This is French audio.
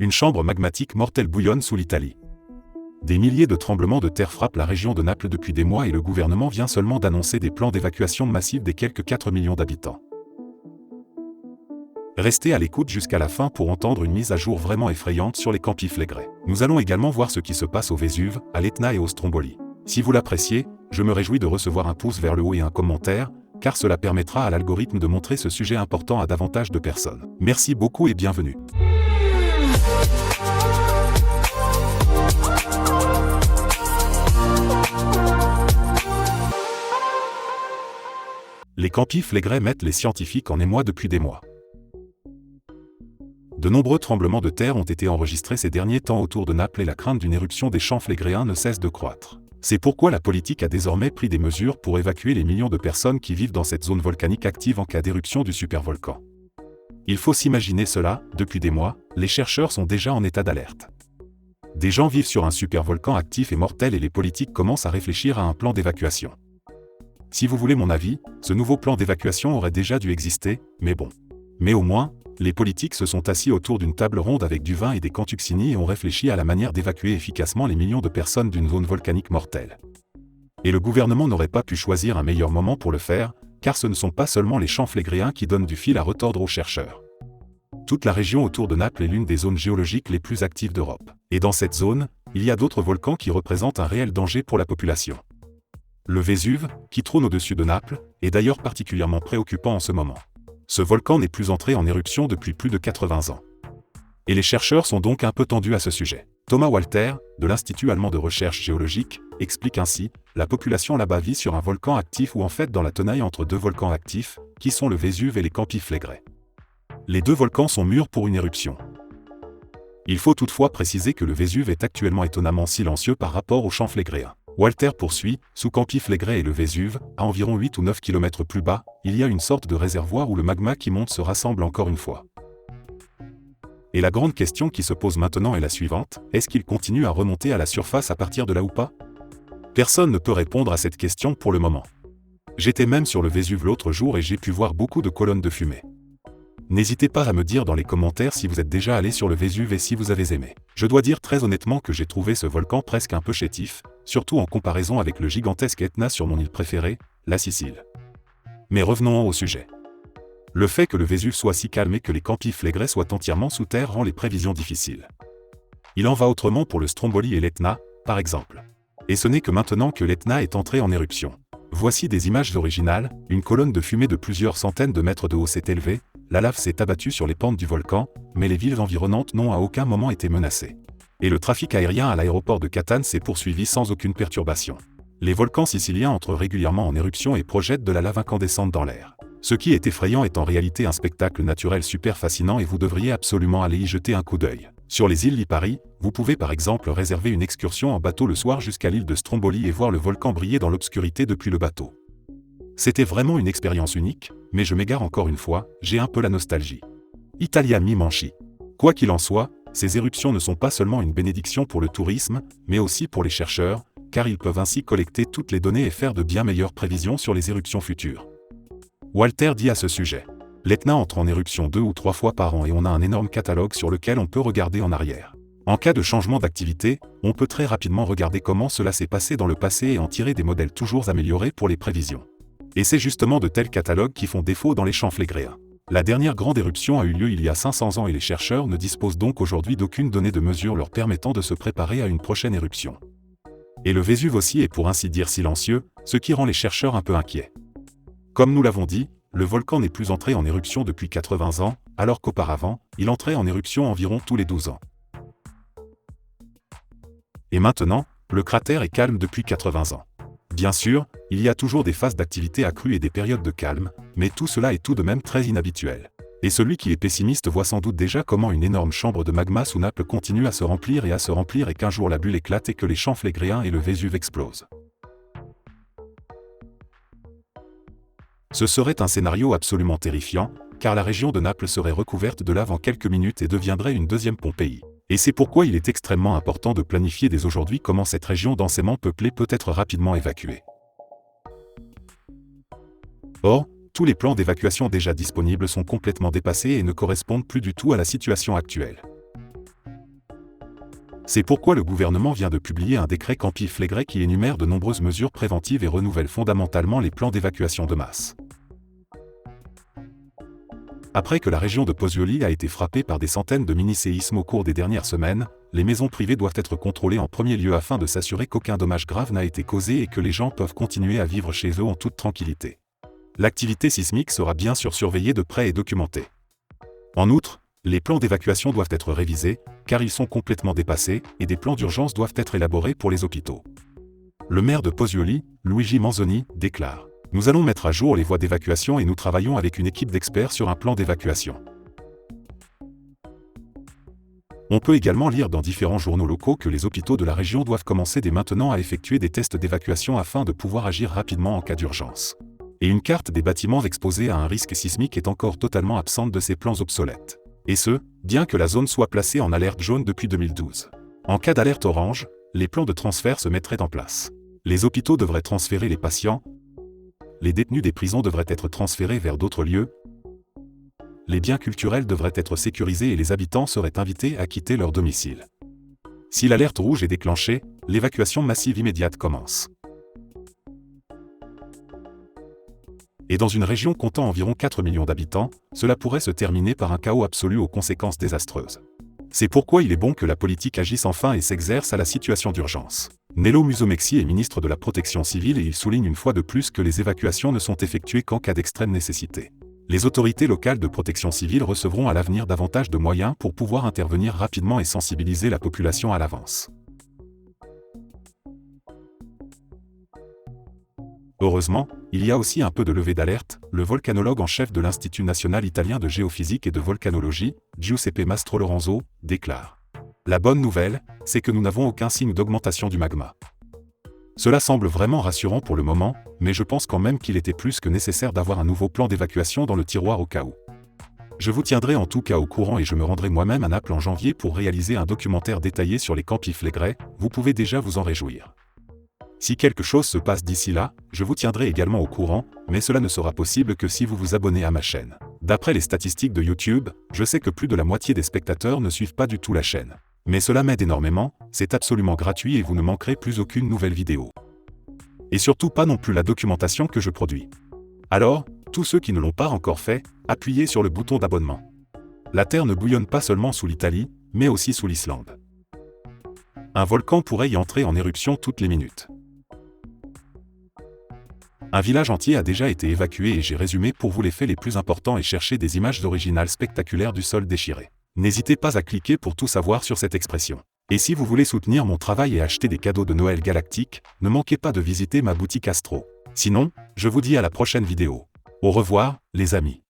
Une chambre magmatique mortelle bouillonne sous l'Italie. Des milliers de tremblements de terre frappent la région de Naples depuis des mois et le gouvernement vient seulement d'annoncer des plans d'évacuation massive des quelques 4 millions d'habitants. Restez à l'écoute jusqu'à la fin pour entendre une mise à jour vraiment effrayante sur les Campi Flegrei. Nous allons également voir ce qui se passe au Vésuve, à l'Etna et au Stromboli. Si vous l'appréciez, je me réjouis de recevoir un pouce vers le haut et un commentaire, car cela permettra à l'algorithme de montrer ce sujet important à davantage de personnes. Merci beaucoup et bienvenue. Les Campi Flegrei mettent les scientifiques en émoi depuis des mois. De nombreux tremblements de terre ont été enregistrés ces derniers temps autour de Naples et la crainte d'une éruption des champs flégréens ne cesse de croître. C'est pourquoi la politique a désormais pris des mesures pour évacuer les millions de personnes qui vivent dans cette zone volcanique active en cas d'éruption du supervolcan. Il faut s'imaginer cela, depuis des mois, les chercheurs sont déjà en état d'alerte. Des gens vivent sur un supervolcan actif et mortel et les politiques commencent à réfléchir à un plan d'évacuation. Si vous voulez mon avis, ce nouveau plan d'évacuation aurait déjà dû exister, mais bon. Mais au moins, les politiques se sont assis autour d'une table ronde avec du vin et des cantuccini et ont réfléchi à la manière d'évacuer efficacement les millions de personnes d'une zone volcanique mortelle. Et le gouvernement n'aurait pas pu choisir un meilleur moment pour le faire, car ce ne sont pas seulement les champs flégréens qui donnent du fil à retordre aux chercheurs. Toute la région autour de Naples est l'une des zones géologiques les plus actives d'Europe. Et dans cette zone, il y a d'autres volcans qui représentent un réel danger pour la population. Le Vésuve, qui trône au-dessus de Naples, est d'ailleurs particulièrement préoccupant en ce moment. Ce volcan n'est plus entré en éruption depuis plus de 80 ans. Et les chercheurs sont donc un peu tendus à ce sujet. Thomas Walter, de l'Institut allemand de recherche géologique, explique ainsi « La population là-bas vit sur un volcan actif ou en fait dans la tenaille entre deux volcans actifs, qui sont le Vésuve et les Campi Flegrei. Les deux volcans sont mûrs pour une éruption. Il faut toutefois préciser que le Vésuve est actuellement étonnamment silencieux par rapport aux champs flégréens. Walter poursuit, sous Campi Flegrei et le Vésuve, à environ 8 ou 9 km plus bas, il y a une sorte de réservoir où le magma qui monte se rassemble encore une fois. Et la grande question qui se pose maintenant est la suivante, est-ce qu'il continue à remonter à la surface à partir de là ou pas? Personne ne peut répondre à cette question pour le moment. J'étais même sur le Vésuve l'autre jour et j'ai pu voir beaucoup de colonnes de fumée. N'hésitez pas à me dire dans les commentaires si vous êtes déjà allé sur le Vésuve et si vous avez aimé. Je dois dire très honnêtement que j'ai trouvé ce volcan presque un peu chétif, surtout en comparaison avec le gigantesque Etna sur mon île préférée, la Sicile. Mais revenons au sujet. Le fait que le Vésuve soit si calme et que les Campi Flegrei soient entièrement sous terre rend les prévisions difficiles. Il en va autrement pour le Stromboli et l'Etna, par exemple. Et ce n'est que maintenant que l'Etna est entré en éruption. Voici des images originales, une colonne de fumée de plusieurs centaines de mètres de haut s'est élevée, la lave s'est abattue sur les pentes du volcan, mais les villes environnantes n'ont à aucun moment été menacées. Et le trafic aérien à l'aéroport de Catane s'est poursuivi sans aucune perturbation. Les volcans siciliens entrent régulièrement en éruption et projettent de la lave incandescente dans l'air. Ce qui est effrayant est en réalité un spectacle naturel super fascinant et vous devriez absolument aller y jeter un coup d'œil. Sur les îles Lipari, vous pouvez par exemple réserver une excursion en bateau le soir jusqu'à l'île de Stromboli et voir le volcan briller dans l'obscurité depuis le bateau. C'était vraiment une expérience unique, mais je m'égare encore une fois, j'ai un peu la nostalgie. Italia mi manchi. Quoi qu'il en soit, ces éruptions ne sont pas seulement une bénédiction pour le tourisme, mais aussi pour les chercheurs, car ils peuvent ainsi collecter toutes les données et faire de bien meilleures prévisions sur les éruptions futures. Walter dit à ce sujet. L'Etna entre en éruption 2 ou 3 fois par an et on a un énorme catalogue sur lequel on peut regarder en arrière. En cas de changement d'activité, on peut très rapidement regarder comment cela s'est passé dans le passé et en tirer des modèles toujours améliorés pour les prévisions. Et c'est justement de tels catalogues qui font défaut dans les champs flégréens. La dernière grande éruption a eu lieu il y a 500 ans et les chercheurs ne disposent donc aujourd'hui d'aucune donnée de mesure leur permettant de se préparer à une prochaine éruption. Et le Vésuve aussi est pour ainsi dire silencieux, ce qui rend les chercheurs un peu inquiets. Comme nous l'avons dit, le volcan n'est plus entré en éruption depuis 80 ans, alors qu'auparavant, il entrait en éruption environ tous les 12 ans. Et maintenant, le cratère est calme depuis 80 ans. Bien sûr, il y a toujours des phases d'activité accrue et des périodes de calme, mais tout cela est tout de même très inhabituel. Et celui qui est pessimiste voit sans doute déjà comment une énorme chambre de magma sous Naples continue à se remplir et qu'un jour la bulle éclate et que les champs flégréens et le Vésuve explosent. Ce serait un scénario absolument terrifiant, car la région de Naples serait recouverte de lave en quelques minutes et deviendrait une deuxième Pompéi. Et c'est pourquoi il est extrêmement important de planifier dès aujourd'hui comment cette région densément peuplée peut être rapidement évacuée. Or, tous les plans d'évacuation déjà disponibles sont complètement dépassés et ne correspondent plus du tout à la situation actuelle. C'est pourquoi le gouvernement vient de publier un décret Campy-Flegrès qui énumère de nombreuses mesures préventives et renouvelle fondamentalement les plans d'évacuation de masse. Après que la région de Pozzuoli a été frappée par des centaines de mini-séismes au cours des dernières semaines, les maisons privées doivent être contrôlées en premier lieu afin de s'assurer qu'aucun dommage grave n'a été causé et que les gens peuvent continuer à vivre chez eux en toute tranquillité. L'activité sismique sera bien sûr surveillée de près et documentée. En outre, les plans d'évacuation doivent être révisés, car ils sont complètement dépassés, et des plans d'urgence doivent être élaborés pour les hôpitaux. Le maire de Pozzuoli, Luigi Manzoni, déclare : « Nous allons mettre à jour les voies d'évacuation et nous travaillons avec une équipe d'experts sur un plan d'évacuation. » On peut également lire dans différents journaux locaux que les hôpitaux de la région doivent commencer dès maintenant à effectuer des tests d'évacuation afin de pouvoir agir rapidement en cas d'urgence. Et une carte des bâtiments exposés à un risque sismique est encore totalement absente de ces plans obsolètes. Et ce, bien que la zone soit placée en alerte jaune depuis 2012. En cas d'alerte orange, les plans de transfert se mettraient en place. Les hôpitaux devraient transférer les patients, les détenus des prisons devraient être transférés vers d'autres lieux, les biens culturels devraient être sécurisés et les habitants seraient invités à quitter leur domicile. Si l'alerte rouge est déclenchée, l'évacuation massive immédiate commence. Et dans une région comptant environ 4 millions d'habitants, cela pourrait se terminer par un chaos absolu aux conséquences désastreuses. C'est pourquoi il est bon que la politique agisse enfin et s'exerce à la situation d'urgence. Nello Musumeci est ministre de la Protection civile et il souligne une fois de plus que les évacuations ne sont effectuées qu'en cas d'extrême nécessité. Les autorités locales de protection civile recevront à l'avenir davantage de moyens pour pouvoir intervenir rapidement et sensibiliser la population à l'avance. Heureusement, il y a aussi un peu de levée d'alerte. Le volcanologue en chef de l'Institut national italien de géophysique et de volcanologie, Giuseppe Mastro Lorenzo, déclare : « La bonne nouvelle, c'est que nous n'avons aucun signe d'augmentation du magma. Cela semble vraiment rassurant pour le moment, mais je pense quand même qu'il était plus que nécessaire d'avoir un nouveau plan d'évacuation dans le tiroir au cas où. Je vous tiendrai en tout cas au courant et je me rendrai moi-même à Naples en janvier pour réaliser un documentaire détaillé sur les Campy-Flegrès, vous pouvez déjà vous en réjouir. Si quelque chose se passe d'ici là, je vous tiendrai également au courant, mais cela ne sera possible que si vous vous abonnez à ma chaîne. D'après les statistiques de YouTube, je sais que plus de la moitié des spectateurs ne suivent pas du tout la chaîne. Mais cela m'aide énormément, c'est absolument gratuit et vous ne manquerez plus aucune nouvelle vidéo. Et surtout pas non plus la documentation que je produis. Alors, tous ceux qui ne l'ont pas encore fait, appuyez sur le bouton d'abonnement. La Terre ne bouillonne pas seulement sous l'Italie, mais aussi sous l'Islande. Un volcan pourrait y entrer en éruption toutes les minutes. Un village entier a déjà été évacué et j'ai résumé pour vous les faits les plus importants et cherché des images originales spectaculaires du sol déchiré. N'hésitez pas à cliquer pour tout savoir sur cette expression. Et si vous voulez soutenir mon travail et acheter des cadeaux de Noël galactique, ne manquez pas de visiter ma boutique Astro. Sinon, je vous dis à la prochaine vidéo. Au revoir, les amis.